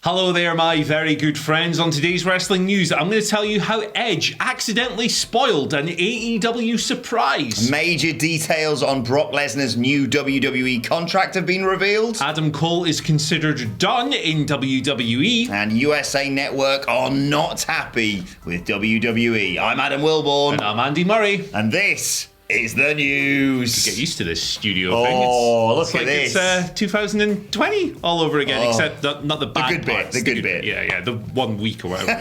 Hello there, my very good friends. On today's wrestling news, I'm going to tell you how Edge accidentally spoiled an AEW surprise. Major details on Brock Lesnar's new WWE contract have been revealed. Adam Cole is considered done in WWE. And USA Network are not happy with WWE. I'm Adam Wilborn. And I'm Andy Murray. And this is the news. Get used to this studio thing. Look at this. It's 2020 all over again, except not the bad good parts. The good bit. Yeah, the 1 week or whatever.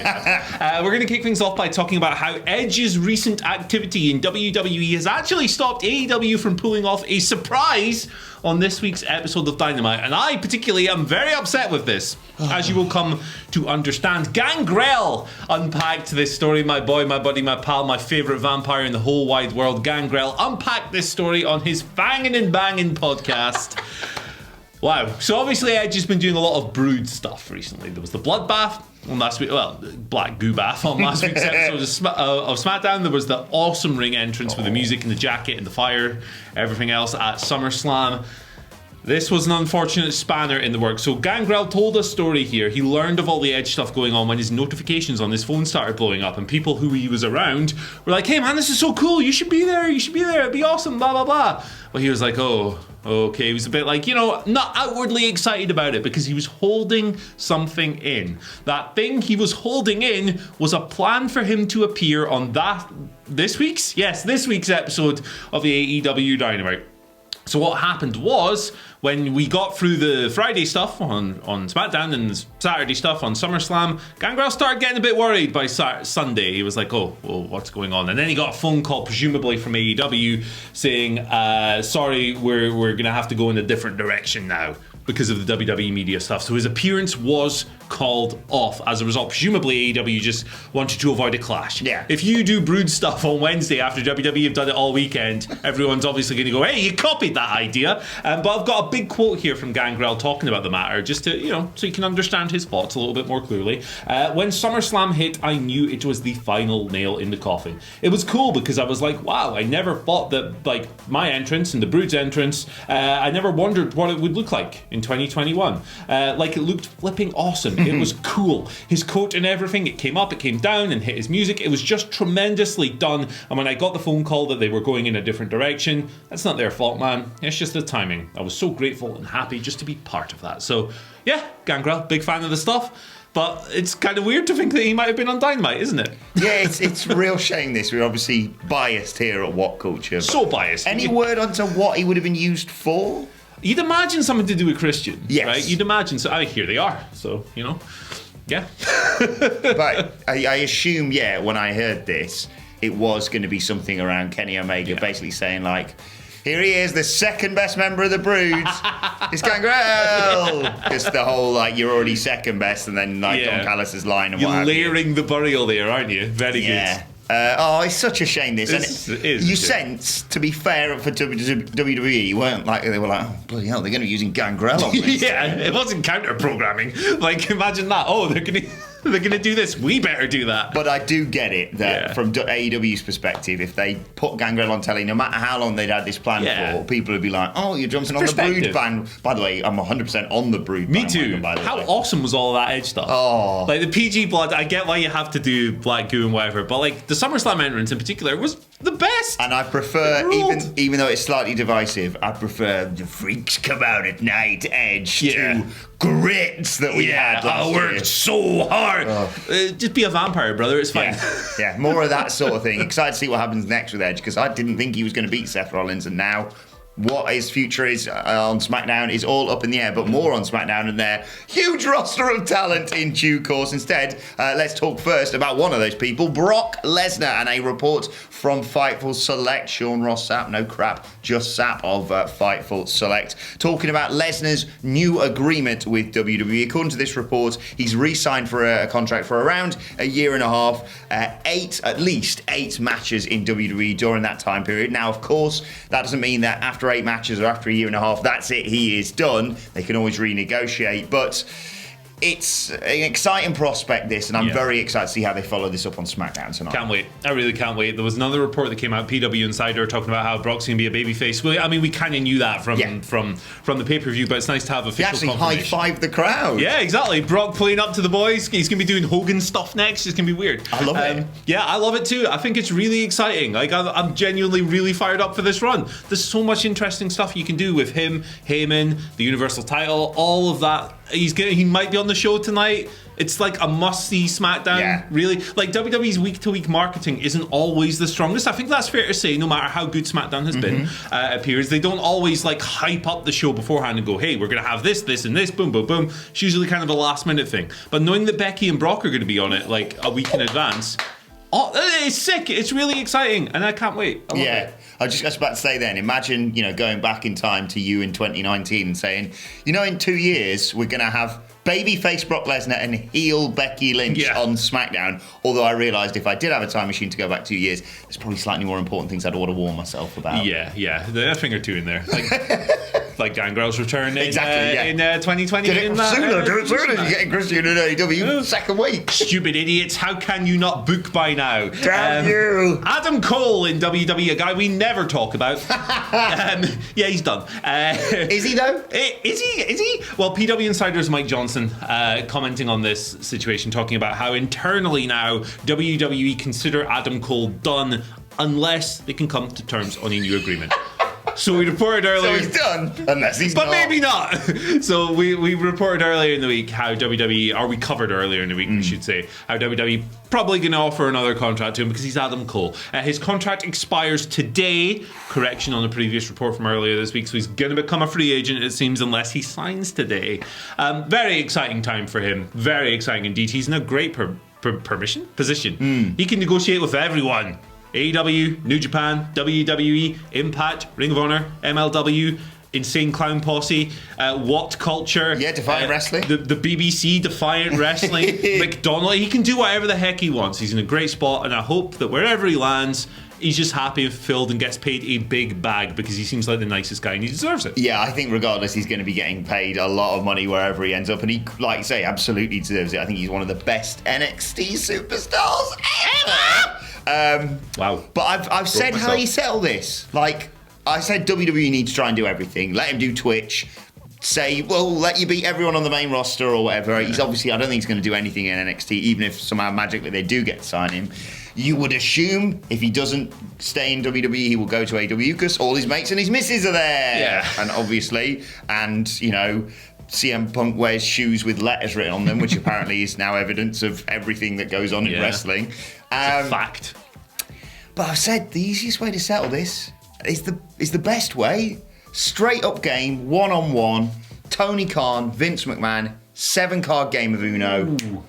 We're going to kick things off by talking about how Edge's recent activity in WWE has actually stopped AEW from pulling off a surprise on this week's episode of Dynamite. And I particularly am very upset with this, as you will come to understand. Gangrel unpacked this story. My boy, my buddy, my pal, my favourite vampire in the whole wide world, Gangrel, unpacked this story on his Fangin' and Bangin' podcast. Wow. So obviously Edge has been doing a lot of Brood stuff recently. There was the Bloodbath on last week, Black Goo Bath on last week's episode of SmackDown. There was the awesome ring entrance with the music and the jacket and the fire, everything else at SummerSlam. This was an unfortunate spanner in the works. So Gangrel told a story here. He learned of all the Edge stuff going on when his notifications on his phone started blowing up, and people who he was around were like, "Hey man, this is so cool. You should be there. You should be there. It'd be awesome, blah, blah, blah." But he was like, oh, okay. He was a bit like, not outwardly excited about it because he was holding something in. That thing he was holding in was a plan for him to appear on this week's episode of the AEW Dynamite. So what happened was, when we got through the Friday stuff on SmackDown and the Saturday stuff on SummerSlam, Gangrel started getting a bit worried by Sunday. He was like, oh, well, what's going on? And then he got a phone call, presumably from AEW, saying, sorry, we're going to have to go in a different direction now because of the WWE media stuff. So his appearance was called off as a result. Presumably AEW just wanted to avoid a clash. Yeah. If you do Brood stuff on Wednesday after WWE have done it all weekend, everyone's obviously going to go, hey, you copied that idea. But I've got a big quote here from Gangrel talking about the matter, just to, so you can understand his thoughts a little bit more clearly. When SummerSlam hit, I knew it was the final nail in the coffin. It was cool because I was like, wow, I never thought that, like, my entrance and the Brood's entrance, I never wondered what it would look like in 2021. Like, it looked flipping awesome. It was cool. His coat and everything, it came up, it came down and hit his music. It was just tremendously done. And when I got the phone call that they were going in a different direction, that's not their fault, man. It's just the timing. I was so grateful and happy just to be part of that. So, yeah, Gangrel, big fan of the stuff. But it's kind of weird to think that he might have been on Dynamite, isn't it? Yeah, it's a real shame this. We're obviously biased here at WhatCulture. So biased. Any word onto what he would have been used for? You'd imagine something to do with Christian, yes. Right? You'd imagine. So here they are. So, yeah. But I assume, when I heard this, it was going to be something around Kenny Omega basically saying, like, here he is, the second best member of the Brood. It's Gangrel. It's the whole, like, you're already second best, and then, like, Don Callis' line and you're what have you. You're layering the burial there, aren't you? Very good. It's such a shame this. It is you sense, to be fair, for WWE, weren't like, they were like, oh, bloody hell, they're going to be using Gangrel on this. Yeah, it wasn't counter-programming. Like, imagine that. Oh, they're going to do this. We better do that. But I do get it that from AEW's perspective, if they put Gangrel on telly, no matter how long they'd had this plan for, people would be like, oh, you're jumping on the Brood band. By the way, I'm 100% on the Brood Me too. How awesome was all that Edge stuff? Oh. Like, the PG blood, I get why you have to do Black Goo and whatever, but, like, the SummerSlam entrance in particular was the best. And I prefer, even though it's slightly divisive, I prefer the freaks come out at night Edge to grits that we had last year. I worked so hard. Just be a vampire, brother. It's fine. Yeah, more of that sort of thing. Excited to see what happens next with Edge, because I didn't think he was going to beat Seth Rollins, and now what his future is on SmackDown is all up in the air, but more on SmackDown and their huge roster of talent in due course. Instead, let's talk first about one of those people, Brock Lesnar, and a report from Fightful Select. Sean Ross Sapp, no crap, just Sapp of Fightful Select, talking about Lesnar's new agreement with WWE. According to this report, he's re-signed for a contract for around a year and a half, at least eight matches in WWE during that time period. Now, of course, that doesn't mean that after 8 matches or after a year and a half, that's it, he is done. They can always renegotiate, but it's an exciting prospect, this, and I'm very excited to see how they follow this up on SmackDown tonight. Can't wait. I really can't wait. There was another report that came out, PW Insider, talking about how Brock's going to be a babyface. Well, I mean, we kind of knew that from the pay-per-view, but it's nice to have official He actually confirmation. high-fived the crowd. Yeah, exactly. Brock playing up to the boys. He's going to be doing Hogan stuff next. It's going to be weird. I love it. Yeah, I love it too. I think it's really exciting. Like, I'm genuinely really fired up for this run. There's so much interesting stuff you can do with him, Heyman, the Universal title, all of that. He might be on the show tonight. It's like a must-see SmackDown, really. Like, WWE's week-to-week marketing isn't always the strongest. I think that's fair to say, no matter how good SmackDown has been at periods. They don't always, like, hype up the show beforehand and go, hey, we're going to have this, this, and this, boom, boom, boom. It's usually kind of a last-minute thing. But knowing that Becky and Brock are going to be on it, like, a week in advance... Oh, it's sick. It's really exciting, and I can't wait. I love it. I was just about to say then, imagine, going back in time to you in 2019 and saying, in 2 years, we're going to have babyface Brock Lesnar and heel Becky Lynch on SmackDown. Although I realised if I did have a time machine to go back 2 years, there's probably slightly more important things I'd want to warn myself about. Yeah. There's a thing or two in there. Like Gangrel's return in 2020. Do it sooner. You're getting Christian in AEW second week. Stupid idiots. How can you not book by now? Damn you. Adam Cole in WWE, a guy we never talk about. He's done. Is he though? Is he? Well, PW Insider's Mike Johnson commenting on this situation, talking about how internally now WWE consider Adam Cole done unless they can come to terms on a new agreement. So we reported earlier... So he's done, unless he's but not. Maybe not. So we reported earlier in the week how WWE, or we covered earlier in the week, we should say, how WWE probably going to offer another contract to him because he's Adam Cole. His contract expires today. Correction on the previous report from earlier this week. So he's going to become a free agent, it seems, unless he signs today. Very exciting time for him. Very exciting indeed. He's in a great position. He can negotiate with everyone. AEW, New Japan, WWE, Impact, Ring of Honor, MLW, Insane Clown Posse, WhatCulture. Yeah, Defiant Wrestling. The BBC, Defiant Wrestling, McDonald. He can do whatever the heck he wants. He's in a great spot, and I hope that wherever he lands, he's just happy and fulfilled and gets paid a big bag because he seems like the nicest guy and he deserves it. Yeah, I think regardless, he's going to be getting paid a lot of money wherever he ends up, and he, like you say, absolutely deserves it. I think he's one of the best NXT superstars ever. Wow. But I've said how you settle this. Like, I said WWE needs to try and do everything. Let him do Twitch. Say, well, let you beat everyone on the main roster or whatever. He's obviously, I don't think he's going to do anything in NXT, even if somehow magically they do get to sign him. You would assume if he doesn't stay in WWE, he will go to AEW because all his mates and his missus are there. Yeah. And obviously, CM Punk wears shoes with letters written on them, which apparently is now evidence of everything that goes on in wrestling. It's a fact. But I've said the easiest way to settle this is the best way. Straight up game, one-on-one, Tony Khan, Vince McMahon, 7-card game of Uno. Ooh.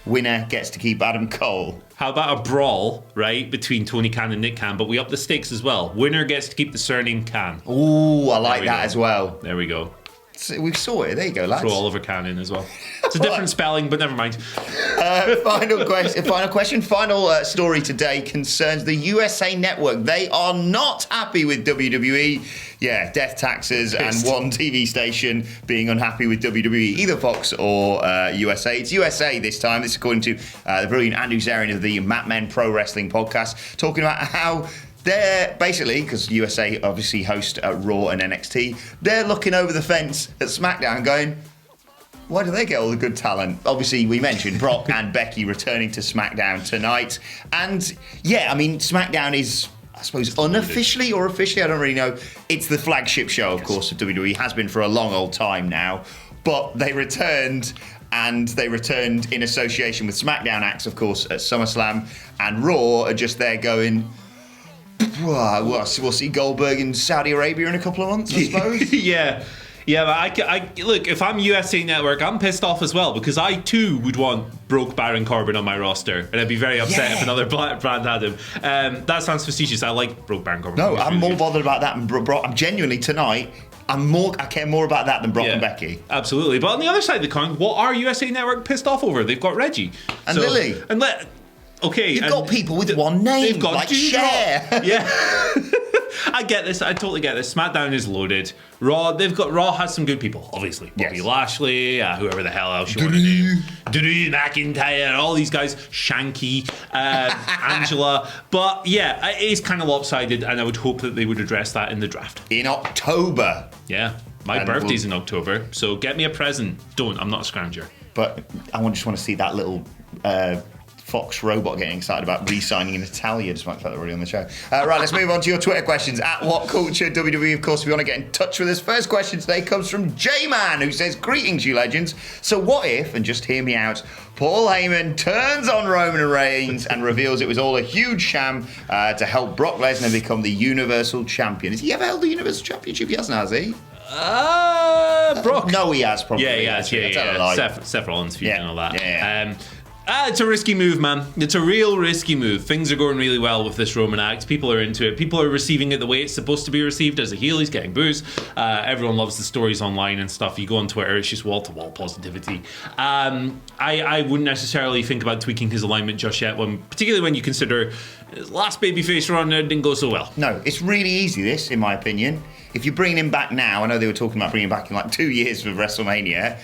Winner gets to keep Adam Cole. How about a brawl, right, between Tony Khan and Nick Khan, but we up the stakes as well. Winner gets to keep the surname Khan. Ooh, I like that as well. There we go. So we've sorted. There you go, lads. Throw Oliver Khan in as well. It's a different spelling, but never mind. Final question. Final story today concerns the USA Network. They are not happy with WWE. Yeah, death taxes and one TV station being unhappy with WWE, either Fox or USA. It's USA this time. This is according to the brilliant Andrew Zarian of the Mat Men Pro Wrestling podcast, talking about how they're basically, because USA obviously host Raw and NXT, they're looking over the fence at SmackDown going, why do they get all the good talent? Obviously, we mentioned Brock and Becky returning to SmackDown tonight. And yeah, I mean, SmackDown is, I suppose, unofficially or officially, I don't really know. It's the flagship show, of course, of WWE. Has been for a long old time now. But they returned, and they returned in association with SmackDown acts, of course, at SummerSlam. And Raw are just there going, we'll see Goldberg in Saudi Arabia in a couple of months, I suppose. Yeah, but I look, if I'm USA Network, I'm pissed off as well because I too would want broke Baron Corbin on my roster, and I'd be very upset if another brand had him. That sounds facetious. I like broke Baron Corbin. No, I'm more bothered about that than Brock. I'm genuinely tonight. I care more about that than Brock and Becky. Absolutely. But on the other side of the coin, what are USA Network pissed off over? They've got Reggie and Lily. Okay, you've got people with one name. They've got like Cher. Yeah. I get this. I totally get this. SmackDown is loaded. Raw has some good people, obviously. Bobby Lashley, whoever the hell else you want to name. Drew McIntyre, all these guys. Shanky, Angela. But yeah, it is kind of lopsided, and I would hope that they would address that in the draft. In October. Yeah. My birthday's in October, so get me a present. Don't. I'm not a scrounger. But I just want to see that little Fox robot getting excited about re-signing in Italia, despite the fact that we're already on the show. Right, let's move on to your Twitter questions. At WhatCulture WWE, of course, if you want to get in touch with us. First question today comes from J-Man, who says, greetings, you legends. So what if, and just hear me out, Paul Heyman turns on Roman Reigns and reveals it was all a huge sham to help Brock Lesnar become the Universal Champion? Has he ever held the Universal Championship? He hasn't, has he? Brock. No, he has, probably. Yeah, he has. Yeah. Seth Rollins feud and all that. Yeah. It's a risky move, man. It's a real risky move. Things are going really well with this Roman act. People are into it. People are receiving it the way it's supposed to be received. As a heel, he's getting boos. Everyone loves the stories online and stuff. You go on Twitter, it's just wall-to-wall positivity. I wouldn't necessarily think about tweaking his alignment just yet, particularly when you consider his last babyface run didn't go so well. No, it's really easy, this, in my opinion. If you're bringing him back now, I know they were talking about bringing him back in like 2 years for WrestleMania,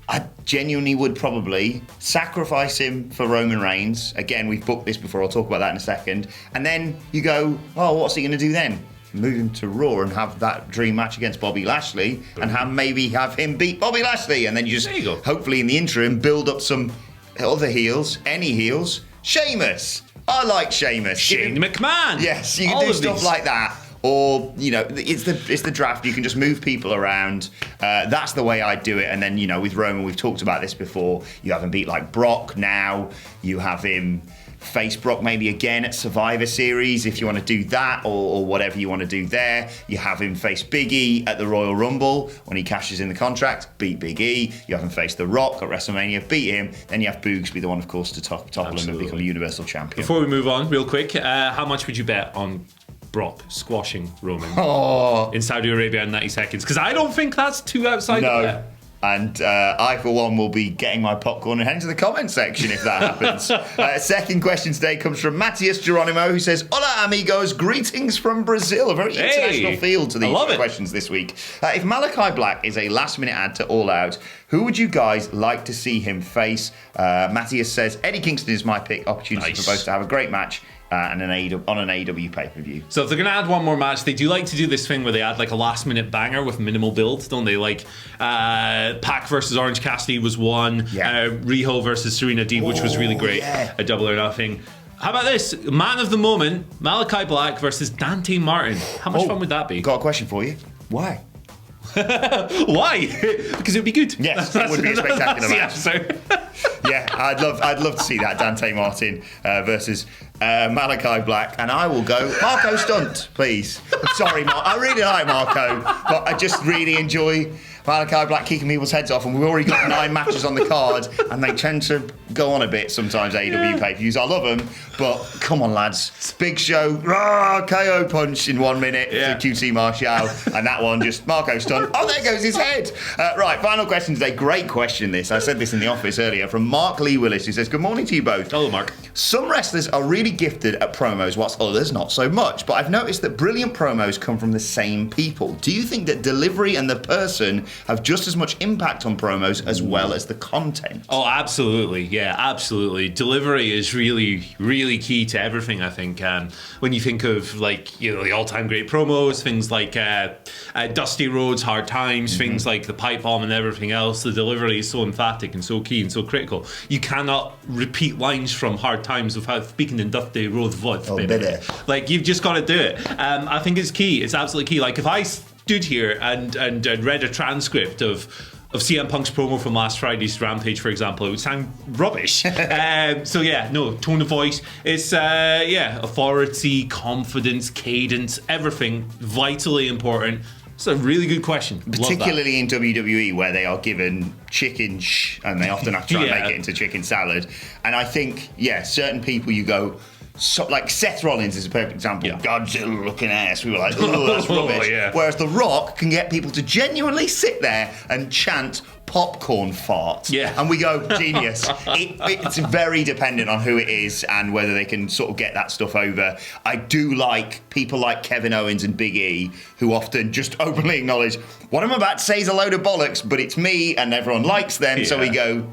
I genuinely would probably sacrifice him for Roman Reigns. Again, we've booked this before. I'll talk about that in a second. And then you go, oh, what's he going to do then? Move him to Raw and have that dream match against Bobby Lashley and maybe have him beat Bobby Lashley. And then you just, hopefully in the interim, build up some other heels, any heels. Sheamus. I like Sheamus. Shane McMahon. Yes, you can do stuff like that. Or, it's the draft. You can just move people around. That's the way I do it. And then, with Roman, we've talked about this before. You have him beat like Brock now. You have him face Brock maybe again at Survivor Series if you want to do that or whatever you want to do there. You have him face Big E at the Royal Rumble when he cashes in the contract, beat Big E. You have him face The Rock at WrestleMania, beat him. Then you have Boogs be the one, of course, to topple him and become a Universal Champion. Before we move on, real quick, how much would you bet on Brock squashing Roman in Saudi Arabia in 90 seconds? Because I don't think that's too outside of that. And I, for one, will be getting my popcorn and heading to the comment section if that happens. Second question today comes from Matthias Geronimo, who says, Hola, amigos. Greetings from Brazil. A very international feel to these questions this week. If Malachi Black is a last-minute add to All Out, who would you guys like to see him face? Matthias says, Eddie Kingston is my pick. Opportunity for both to have a great match. And on an AEW pay-per-view. So if they're going to add one more match, they do like to do this thing where they add like a last-minute banger with minimal build, don't they? Like Pac versus Orange Cassidy was one. Riho versus Serena Deeb, which was really great. A Double or Nothing. How about this? Man of the moment, Malachi Black versus Dante Martin. How much fun would that be? Got a question for you. Why? Why? Because it would be good. Yes, it would be a spectacular match. I'd love to see that Dante Martin versus Malachi Black, and I will go Marco Stunt, please. Sorry, Mark. I really like Marco, but I just really enjoy Malachi Black kicking people's heads off, and we've already got 9 matches on the card, and they tend to go on a bit sometimes, AEW pay-per-views. I love them, but come on, lads. Big Show, KO punch in 1 minute to QT Marshall, and that one just Marco Stunt. Oh, there goes his head. Right, final question today. Great question, this. I said this in the office earlier from Mark Lee Willis, who says, good morning to you both. Hello, Mark. Some wrestlers are really gifted at promos, whilst others not so much, but I've noticed that brilliant promos come from the same people. Do you think that delivery and the person have just as much impact on promos as well as the content? Oh, absolutely. Yeah, absolutely. Delivery is really, really key to everything, I think. When you think of, the all-time great promos, things like Dusty Rhodes, Hard Times, things like the pipe bomb and everything else, the delivery is so emphatic and so key and so critical. You cannot repeat lines from Hard Times without speaking in Dusty Rhodes voice. Oh, baby. You've just got to do it. I think it's key. It's absolutely key. If I stood here and read a transcript of CM Punk's promo from last Friday's Rampage, for example, it would sound rubbish. Tone of voice. It's, authority, confidence, cadence, everything vitally important. It's a really good question. Particularly in WWE, where they are given chicken and they often have to try and make it into chicken salad. And I think, certain people you go... like Seth Rollins is a perfect example. Godzilla looking ass. We were like, oh, that's rubbish. Whereas The Rock can get people to genuinely sit there and chant popcorn fart. Yeah. And we go, genius. It's very dependent on who it is and whether they can sort of get that stuff over. I do like people like Kevin Owens and Big E, who often just openly acknowledge, what I'm about to say is a load of bollocks, but it's me and everyone likes them. So we go,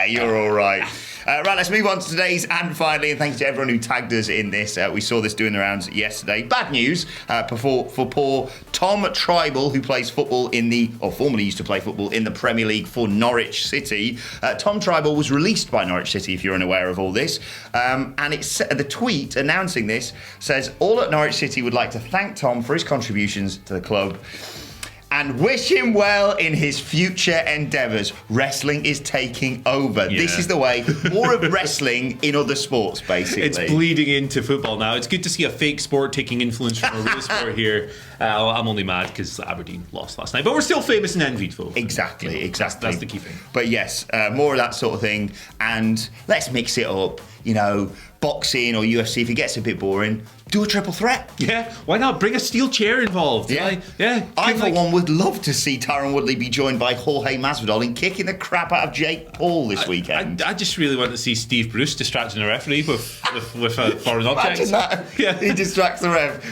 you're all right. Right, let's move on to today's and finally, and thanks to everyone who tagged us in this. We saw this doing the rounds yesterday. Bad news for poor Tom Tribal, who plays football or formerly used to play football in the Premier League for Norwich City. Tom Tribal was released by Norwich City, if you're unaware of all this. And the tweet announcing this says, all at Norwich City would like to thank Tom for his contributions to the club and wish him well in his future endeavours. Wrestling is taking over. Yeah. This is the way. More of wrestling in other sports, basically. It's bleeding into football now. It's good to see a fake sport taking influence from a real sport here. I'm only mad because Aberdeen lost last night. But we're still famous and envied, folks. Exactly. That's the key thing. But yes, more of that sort of thing. And let's mix it up. Boxing or UFC, if it gets a bit boring, do a triple threat. Yeah, why not? Bring a steel chair involved. I, for one, would love to see Tyron Woodley be joined by Jorge Masvidal in kicking the crap out of Jake Paul this weekend. I just really want to see Steve Bruce distracting a referee with a foreign object. Imagine that. Yeah. He distracts the ref.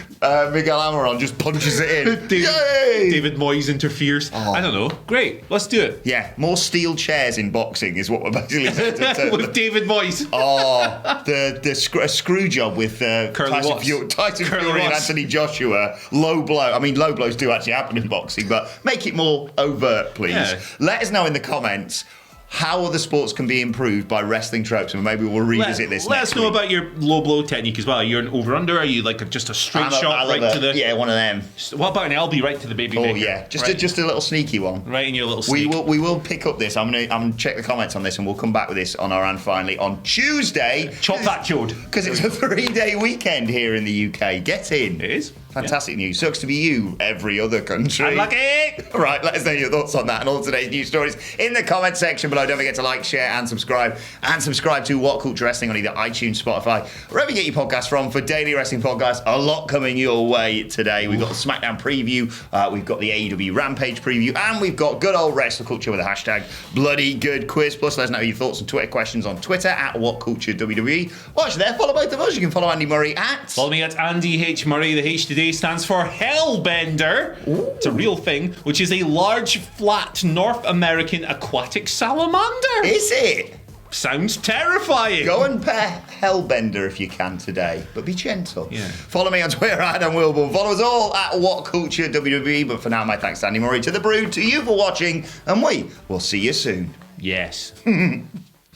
Miguel Amaron just punches it in. David Moyes interferes. Oh. I don't know. Great. Let's do it. Yeah, more steel chairs in boxing is what we're basically saying. With David Moyes. Oh, the screw job with Tyson Fury and Anthony Joshua. Low blow. I mean, low blows do actually happen in boxing, but make it more overt, please. Yeah. Let us know in the comments how other sports can be improved by wrestling tropes, and maybe we'll revisit this Let next us know about your low blow technique as well. You're an over-under? Are you like just a straight shot right to the... Yeah, one of them. What about an LB right to the baby maker? Oh, yeah. Just a little sneaky one. Right in your little sneak. We will pick up this. I'm gonna check the comments on this, and we'll come back with this on our and finally on Tuesday. Chop that chode. Because it's a 3-day weekend here in the UK. Get in. It is. Fantastic news. Sucks to be you, every other country. Unlucky! Right, let us know your thoughts on that and all today's news stories in the comment section below. Don't forget to like, share, and subscribe. And subscribe to What Culture Wrestling on either iTunes, Spotify, wherever you get your podcasts from for daily wrestling podcasts. A lot coming your way today. We've got the SmackDown preview, we've got the AEW Rampage preview, and we've got good old Wrestle Culture with a hashtag Bloody Good Quiz. Plus, let us know your thoughts and Twitter questions on Twitter at WhatCultureWWE. Watch there, follow both of us. You can follow Andy Murray at... Follow me at Andy H. Murray. The H today stands for Hellbender. Ooh. It's a real thing, which is a large, flat North American aquatic salamander. Is it? Sounds terrifying. Go and pair Hellbender if you can today, but be gentle. Yeah. Follow me on Twitter at Adam Wilborn. Follow us all at WhatCultureWWE. But for now, my thanks to Andy Murray, to the Brood, to you for watching, and we will see you soon. Yes.